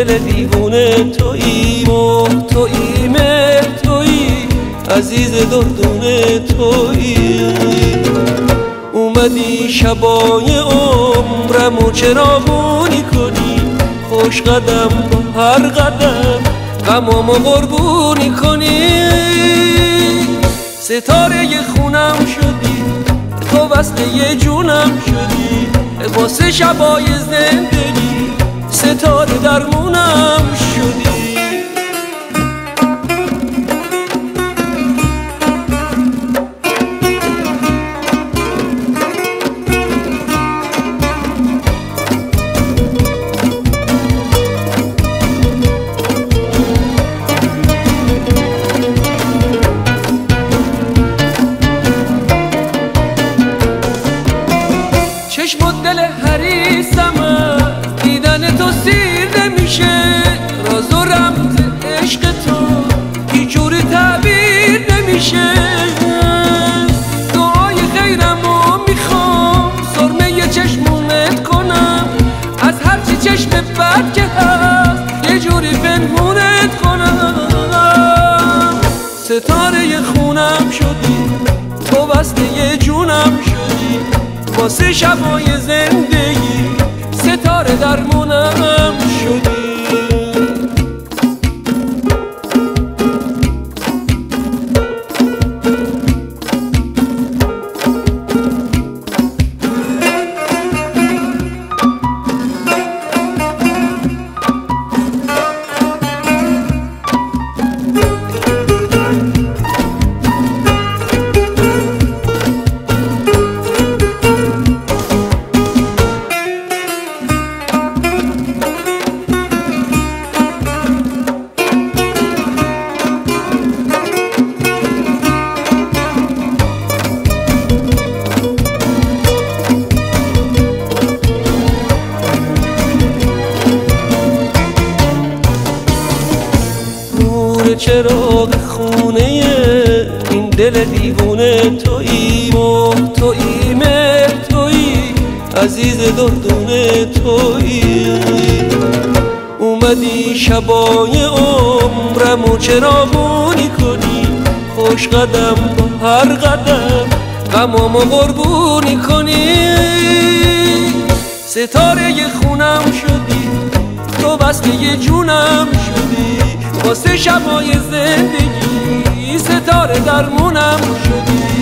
دل دیوونه تویی، تویی مهر تویی، عزیز دردونه تویی. اومدی شبای عمرمو چراغونی کنی، خوش قدم با هر قدم غمامو قربونی کنی. ستاره خونم شدی، تو وصله جونم شدی، واسه شبای زندگی ستاره درمونم شدی. چشم و دل حریصم دیدن تو سیر نمیشه، راز و رمز عشق تو هیچ جوری تعبیر نمیشه. دعای خیرمو میخوام سرمه چشمونت کنم، از هرچی چشم بد که هست یه جوری پنهونت کنم. ستاره خونم شدی، تو وصله جونم شدی، واسه شبای زندگی ستاره درمونم شدی. چراغ خونه این دل دیوونه تویی، تویی مهر تویی، عزیز دردونه تویی. اومدی شبای عمرمو چراغونی کنی، خوش قدم با هر قدم غمامو قربونی کنی. ستاره خونم شدی، تو وصله جونم شدی، واسه شبای زندگی ستاره درمونم شدی.